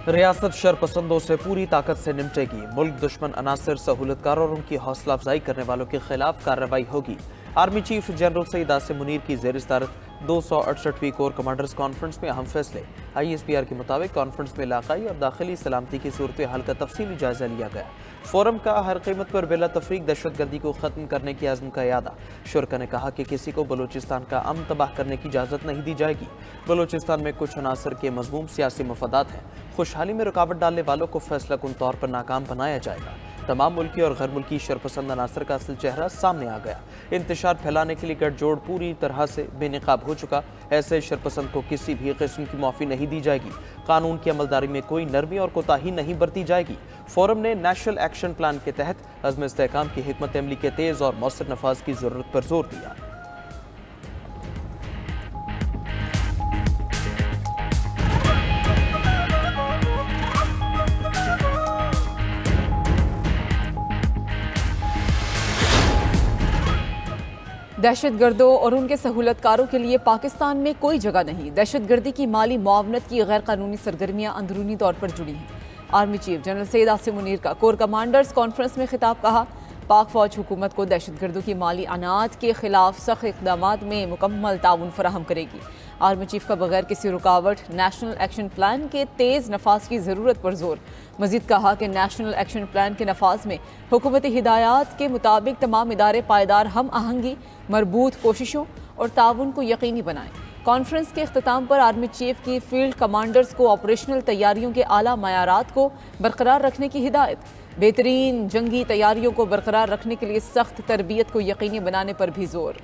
रियासत शरपसंदों से पूरी ताकत से निपटेगी। मुल्क दुश्मन अनासर, सहूलतकारों और उनकी हौसला अफजाई करने वालों के खिलाफ कार्रवाई होगी। Army chief general Syed Asim Munir की ज़ेर सदारत 268वीं कोर कमांडर्स कॉन्फ्रेंस में अहम फैसले। ISPR के मुताबिक कॉन्फ्रेंस में इलाकाई और दाखिली सलामती की सूरत हाल का तफसीली जायजा लिया गया। फोरम का हर कीमत पर बिला तफरीक दहशतगर्दी को खत्म करने की आज़म का यादा। शुरा ने कहा कि किसी को बलूचिस्तान का अमन तबाह करने की इजाज़त नहीं दी जाएगी। बलूचिस्तान में कुछ अनासर के मज़मूम सियासी मफादात हैं। खुशहाली में रुकावट डालने वालों को फैसलाकुन तौर पर नाकाम बनाया जाएगा। तमाम मुल्की और गैर मुल्की शरपसंद अनासर का असल चेहरा सामने आ गया। इंतशार फैलाने के लिए गठजोड़ पूरी तरह से बेनकाब हो चुका। ऐसे शरपसंद को किसी भी किस्म की माफ़ी नहीं दी जाएगी। कानून की अमलदारी में कोई नरमी और कोताही नहीं बरती जाएगी। फोरम ने नेशनल एक्शन प्लान के तहत अज़्म इस्तेहकाम की हिकमत अमली के तेज़ और मौसर नफाज की ज़रूरत पर जोर दिया। दहशतगर्दों और उनके सहूलतकारों के लिए पाकिस्तान में कोई जगह नहीं। दहशतगर्दी की माली मुआवनत की गैर कानूनी सरगर्मियां अंदरूनी तौर पर जुड़ी हैं। Army chief general Syed Asim Munir का कोर कमांडर्स कॉन्फ्रेंस में खिताब। कहा, पाक फौज हुकूमत को दहशतगर्दों की माली अनाज के खिलाफ सख्त इक़दामात में मुकम्मल ताउन फराहम करेगी। आर्मी चीफ का बगैर किसी रुकावट नेशनल एक्शन प्लान के तेज़ नफाज की ज़रूरत पर जोर। मजीद कहा कि नेशनल एक्शन प्लान के नफाज में हुकूमती हिदायत के मुताबिक तमाम इदारे पायदार हम आहंगी, मरबूत कोशिशों और ताउन को यकीनी बनाएं। कॉन्फ्रेंस के अख्ताम पर आर्मी चीफ की फील्ड कमांडर्स को ऑपरेशनल तैयारियों के आला मयारात को बरकरार रखने की हिदायत। बेहतरीन जंगी तैयारियों को बरकरार रखने के लिए सख्त तरबियत को यकीनी बनाने पर भी जोर।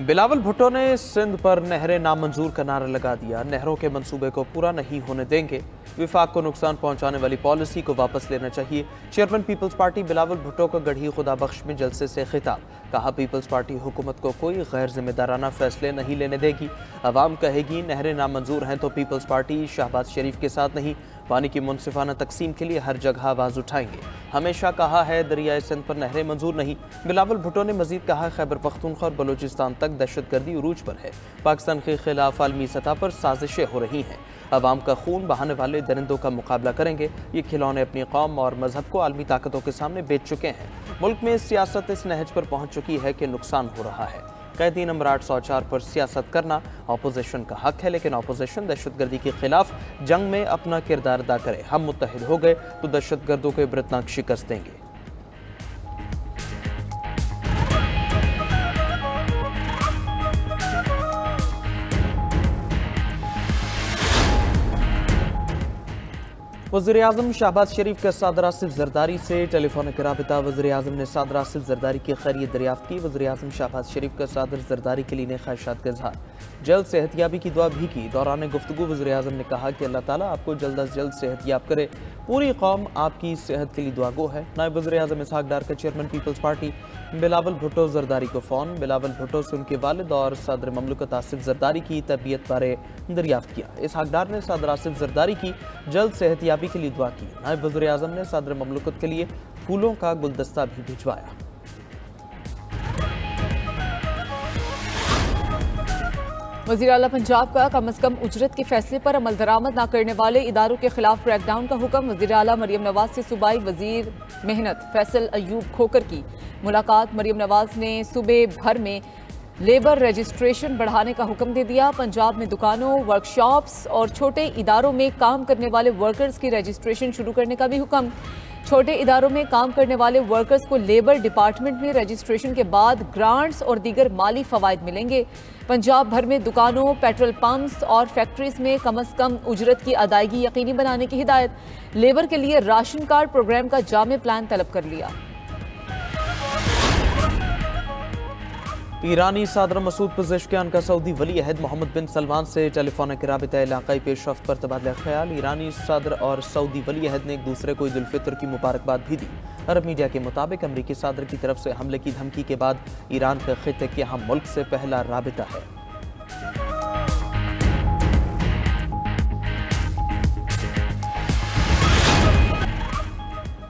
बिलावल भुट्टो ने सिंध पर नहरें नामंजूर का नारा लगा दिया। नहरों के मंसूबे को पूरा नहीं होने देंगे। विफाक को नुकसान पहुंचाने वाली पॉलिसी को वापस लेना चाहिए। Chairman Peoples Party Bilawal Bhutto का गढ़ी खुदा बख्श में जलसे से खिताब। कहा, पीपल्स पार्टी हुकूमत को कोई गैर जिम्मेदाराना फैसले नहीं लेने देगी। अवाम कहेगी नहरें नामंजूर हैं तो पीपल्स पार्टी शहबाज शरीफ के साथ नहीं, पानी की मुनसिफाना तकसीम के लिए हर जगह आवाज़ उठाएंगे। हमेशा कहा है दरियाए सिंध पर नहरें मंजूर नहीं। बिलावल भुट्टो ने मजीद कहा, खैबर पख्तूनख्वा और बलूचिस्तान तक दहशतगर्दी उरूज पर है। पाकिस्तान के खिलाफ आलमी सतह पर साजिशें हो रही हैं। अवाम का खून बहाने वाले दरिंदों का मुकाबला करेंगे। ये खिलौने अपनी कौम और मजहब को आलमी ताकतों के सामने बेच चुके हैं। मुल्क में सियासत इस नहज पर पहुंच चुकी है कि नुकसान हो रहा है। कैदी नंबर 804 पर सियासत करना अपोजिशन का हक है, लेकिन अपोजिशन दहशतगर्दी के खिलाफ जंग में अपना किरदार अदा करे। हम मुत्तहिद हो गए तो दहशतगर्दों को इबरतनाक शिकस्त देंगे। वज़ीर-ए-आज़म शहबाज शरीफ का सदर आसिफ जरदारी से टेलीफोनिक राबिता। वज़ीर-ए-आज़म ने सदर आसिफ जरदारी की खैरियत दरियाफ्त की। वज़ीर-ए-आज़म शहबाज शरीफ का सदर जरदारी के लिए ने ख्वाहिशात का इजहार, जल्द सेहतयाबी की दुआ भी की। दौरान गुफ्तगू वज़ीर-ए-आज़म ने कहा कि अल्लाह ताला आपको जल्द अज जल्द सेहतयाब करे। पूरी कौम आपकी सेहत के लिए दुआगो है। नायब वज़ीर-ए-आज़म इसहाक डार का chairman Peoples Party Bilawal Bhutto Zardari को फ़ोन। बिलावल भुट्टो से उनके वालिद और सदर ममलकत आसिफ जरदारी की तबीयत बारे दरियाफ्त किया। इसहाक डार ने सदर आसिफ जरदारी की जल्द सेहतयाबी के लिए दुआ की। नायब वज़ीर-ए-आज़म ने सदर ममलकत के लिए फूलों का गुलदस्ता भी भिजवाया। वज़ीर आला पंजाब का कम अज़ कम उजरत के फैसले पर अमल दरामद न करने वाले इदारों के खिलाफ क्रैकडाउन का हुक्म। वज़ीर आला मरियम नवाज से सूबाई वज़ीर मेहनत फैसल अयूब खोकर की मुलाकात। मरियम नवाज ने सूबे भर में लेबर रजिस्ट्रेशन बढ़ाने का हुक्म दे दिया। पंजाब में दुकानों, वर्कशॉप्स और छोटे इदारों में काम करने वाले वर्कर्स की रजिस्ट्रेशन शुरू करने का भी हुक्म। छोटे इदारों में काम करने वाले वर्कर्स को लेबर डिपार्टमेंट में रजिस्ट्रेशन के बाद ग्रांट्स और दीगर माली फवायद मिलेंगे। पंजाब भर में दुकानों, पेट्रोल पंप्स और फैक्ट्रीज में कम अज़ कम उजरत की अदायगी यकीनी बनाने की हिदायत। लेबर के लिए राशन कार्ड प्रोग्राम का जामे प्लान तलब कर लिया। ईरानी सदर मसूद पज़ेश्कियान का सऊदी वली अहद मोहम्मद बिन सलमान से टेलीफोनिक राबिता इलाकाई पेशरफ्त पर तबादला ख्याल। ईरानी सदर और सऊदी वली अहद ने एक दूसरे को ईद उल फितर की मुबारकबाद भी दी। अरब मीडिया के मुताबिक अमरीकी सदर की तरफ से हमले की धमकी के बाद ईरान के खित्ते के अहम मुल्क से पहला राबिता है।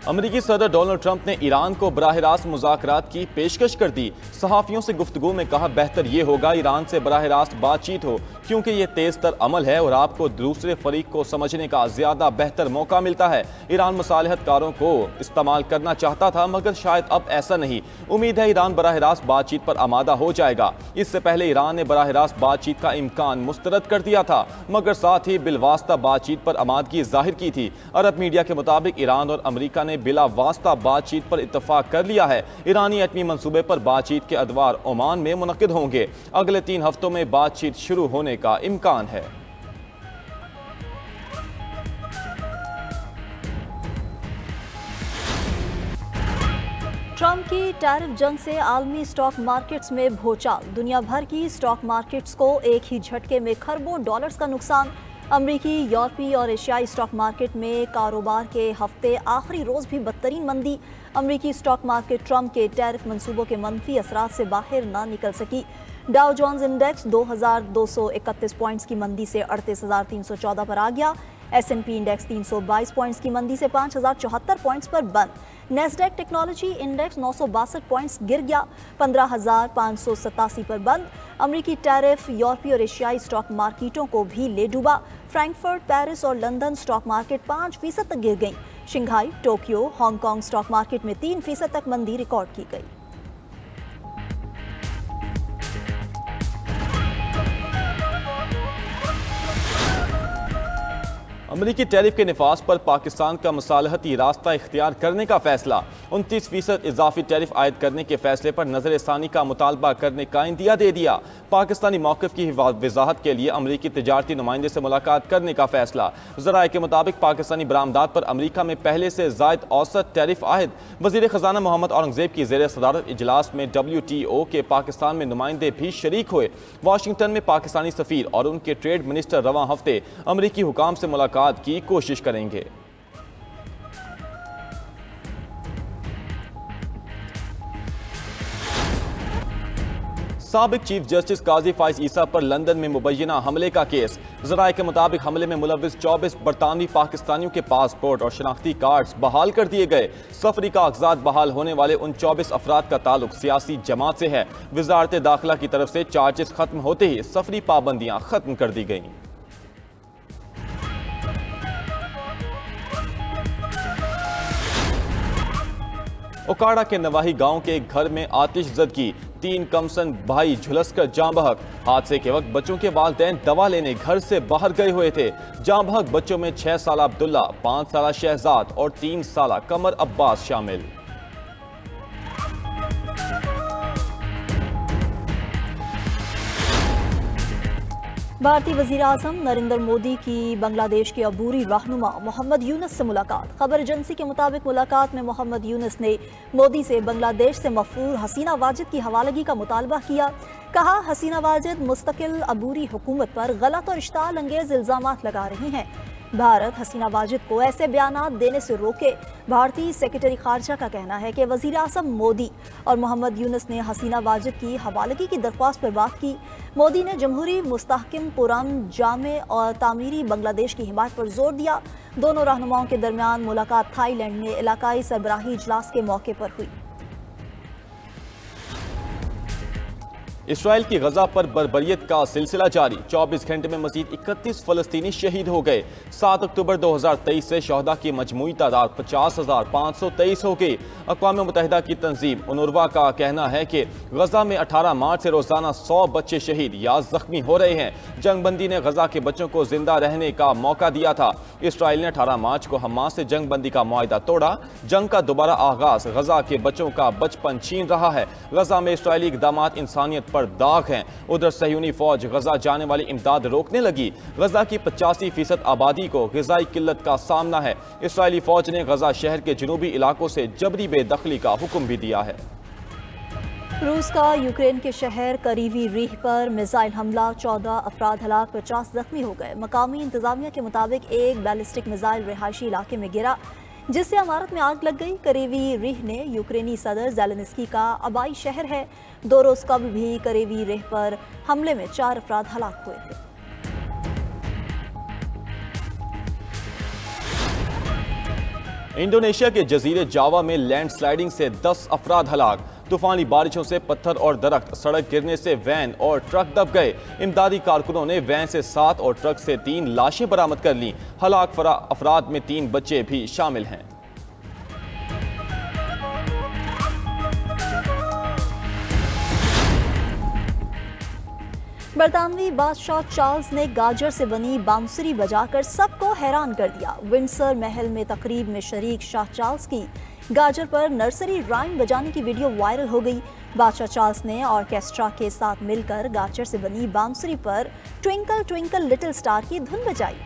अमेरिकी सदर डोनाल्ड ट्रंप ने ईरान को बराह रास्त मुज़ाकरात की पेशकश कर दी। सहाफ़ियों से गुफ्तगू में कहा, बेहतर ये होगा ईरान से बराह रास्त बातचीत हो, क्योंकि ये तेज़ तर अमल है और आपको दूसरे फरीक को समझने का ज़्यादा बेहतर मौका मिलता है। ईरान मसालहतकारों को इस्तेमाल करना चाहता था, मगर शायद अब ऐसा नहीं। उम्मीद है ईरान बराह रास्त बातचीत पर आमादा हो जाएगा। इससे पहले ईरान ने बराह रास्त बातचीत का इम्कान मुस्तरद कर दिया था, मगर साथ ही बिलवास्ता बातचीत पर आमादगी जाहिर की थी। अरब मीडिया के मुताबिक ईरान और अमेरिका ने बिला वास्ता बातचीत पर इत्तफाक कर लिया है। ईरानी एटमी मंसूबे पर बातचीत के अदवार ओमान में मुनक्किद होंगे। अगले 3 हफ्तों में बातचीत शुरू होने का इम्कान है। ट्रंप की टैरिफ जंग से आलमी स्टॉक मार्केट्स में भूचाल। दुनिया भर की स्टॉक मार्केट्स को एक ही झटके में खरबों डॉलर्स का नुकसान। अमरीकी, यूरोपीय और एशियाई स्टॉक मार्केट में कारोबार के हफ्ते आखिरी रोज भी बदतरीन मंदी। अमरीकी स्टॉक मार्केट ट्रंप के टैरिफ मंसूबों के मनफी असरात से बाहर ना निकल सकी। डाउ जोन्स इंडेक्स 2231 पॉइंट्स की मंदी से 38,314 पर आ गया। S&P इंडेक्स 322 पॉइंट्स की मंदी से 5,074 पॉइंट्स पर बंद। नेस्डैक टेक्नोलॉजी इंडेक्स 962 पॉइंट्स गिर गया, 15,587 पर बंद। अमरीकी टैरिफ यूरोपीय और एशियाई स्टॉक मार्केटों को भी ले डूबा। फ्रैंकफर्ट, पेरिस और लंदन स्टॉक मार्केट 5% तक गिर गई। Shanghai, Tokyo, Hong Kong stock market में 3% तक मंदी रिकॉर्ड की गई। अमरीकी टैरिफ के निफाज पर पाकिस्तान का मसालहती रास्ता इख्तियार करने का फैसला। 29% इजाफी टैरिफ आयद करने के फैसले पर नजर सानी का मुतालबा करने का इंदिया दे दिया। पाकिस्तानी मौक़िफ़ की वजाहत के लिए अमरीकी तिजारती नुमाइंदे से मुलाकात करने का फैसला। ज़राए के मुताबिक पाकिस्तानी बरामदात पर अमरीका में पहले से ज़ायद औसत टैरिफ आयद। वज़ीर ख़जाना मोहम्मद औरंगज़ेब की ज़ेर सदारत इजलास में WTO के पाकिस्तान में नुमाइंदे भी शरीक हुए। वाशिंगटन में पाकिस्तानी सफ़ीर और उनके ट्रेड मिनिस्टर रवां हफ्ते अमरीकी हुकाम से मुलाकात की कोशिश करेंगे। साबिक चीफ जस्टिस काजी फाइज ईसा पर लंदन में मुबैना हमले का केस। ज़राए के मुताबिक हमले में मुलविस 24 बरतानवी पाकिस्तानियों के पासपोर्ट और शनाख्ती कार्ड्स बहाल कर दिए गए। सफरी कागजात बहाल होने वाले उन 24 अफराद का ताल्लुक सियासी जमात से है। वजारत दाखिला की तरफ से चार्जेस खत्म होते ही सफरी पाबंदियां खत्म कर दी गईं। ओकाड़ा के नवाही गांव के एक घर में आतिशज़दगी। 3 कमसन भाई झुलसकर जाँ बहक। हादसे के वक्त बच्चों के वालिदैन दवा लेने घर से बाहर गए हुए थे। जाँ बहक बच्चों में 6 साला अब्दुल्ला, 5 साला शहजाद और 3 साला कमर अब्बास शामिल। भारतीय वज़ीर आज़म नरेंद्र मोदी की बांग्लादेश के अबूरी रहनुमा मोहम्मद यूनुस से मुलाकात। खबर एजेंसी के मुताबिक मुलाकात में मोहम्मद यूनुस ने मोदी से बांग्लादेश से मफरूर हसीना वाजिद की हवालगी का मुतालबा किया। कहा, हसीना वाजिद मुस्तकिल अबूरी हुकूमत पर गलत और इश्ताल अंगेज इल्ज़ामात लगा रही हैं। भारत हसीना वाजिद को ऐसे बयानात देने से रोके। भारतीय सेक्रेटरी खारजा का कहना है कि वज़ीर आज़म मोदी और मोहम्मद यूनुस ने हसीना वाजिद की हवालगी की दरख्वास्त पर बात की। मोदी ने जमहूरी मुस्तहकिम, पुरअमन, जामे और तामीरी बांग्लादेश की हिमायत पर जोर दिया। दोनों रहनुमाओं के दरमियान मुलाकात थाईलैंड में इलाकाई सरबराही इजलास के मौके पर हुई। इसराइल की गजा पर बर्बरियत का सिलसिला जारी। 24 घंटे में मजीद 31 फलस्तीनी शहीद हो गए। 7 अक्टूबर 2023 से शहदा की मजमूई तादाद 50,523 हो गई। अक़वाम मुत्तहिदा की तंजीम उनरवा का कहना है कि गजा में 18 मार्च से रोजाना 100 बच्चे शहीद या जख्मी हो रहे हैं। जंगबंदी ने गजा के बच्चों को जिंदा रहने का मौका दिया था। इसराइल ने 18 मार्च को हमास से जंगबंदी का मुआहदा तोड़ा। जंग का दोबारा आगाज गजा के बच्चों का बचपन छीन रहा है। गजा में इसराइली इक़दामात इंसानियत पर दाग हैं। उधर सहयूनी फौज गजा जाने वाली इमदाद रोकने लगी। गजा की 85% आबादी को ग़िज़ाई किल्लत का सामना है। इसराइली फौज ने गजा शहर के जनूबी इलाकों से जबरी बेदखली का हुक्म भी दिया है। रूस का यूक्रेन के शहर करीवी रीह पर मिसाइल हमला, 14 अफराद हलाक, 50 जख्मी हो गए। मकामी इंतजामिया के मुताबिक एक बैलिस्टिक मिसाइल रिहायशी इलाके में गिरा, जिससे इमारत में आग लग गई। करीवी रीह ने यूक्रेनी सदर ज़ेलेंस्की का आबाई शहर है। 2 रोज़ कबल भी करीवी रीह पर हमले में 4 अफराद हलाक हुए थे। इंडोनेशिया के जजीरे जावा में लैंडस्लाइडिंग से 10 अफराद हलाक। तूफानी बारिशों से पत्थर और दरख्त, सड़क गिरने से वैन और ट्रक दब गए। इमदादी कारकुनों ने वैन से 7 और ट्रक से 3 लाशें बरामद कर लीं। हलाक अफराद में 3 बच्चे भी शामिल हैं। बरतानवी बादशाह चार्ल्स ने गाजर से बनी बांसुरी बजाकर सबको हैरान कर दिया। विंडसर महल में तकरीब में शरीक शाह चार्ल्स की गाजर पर नर्सरी राइम बजाने की वीडियो वायरल हो गई। बादशाह चार्ल्स ने ऑर्केस्ट्रा के साथ मिलकर गाजर से बनी बांसुरी पर ट्विंकल ट्विंकल लिटिल स्टार की धुन बजाई।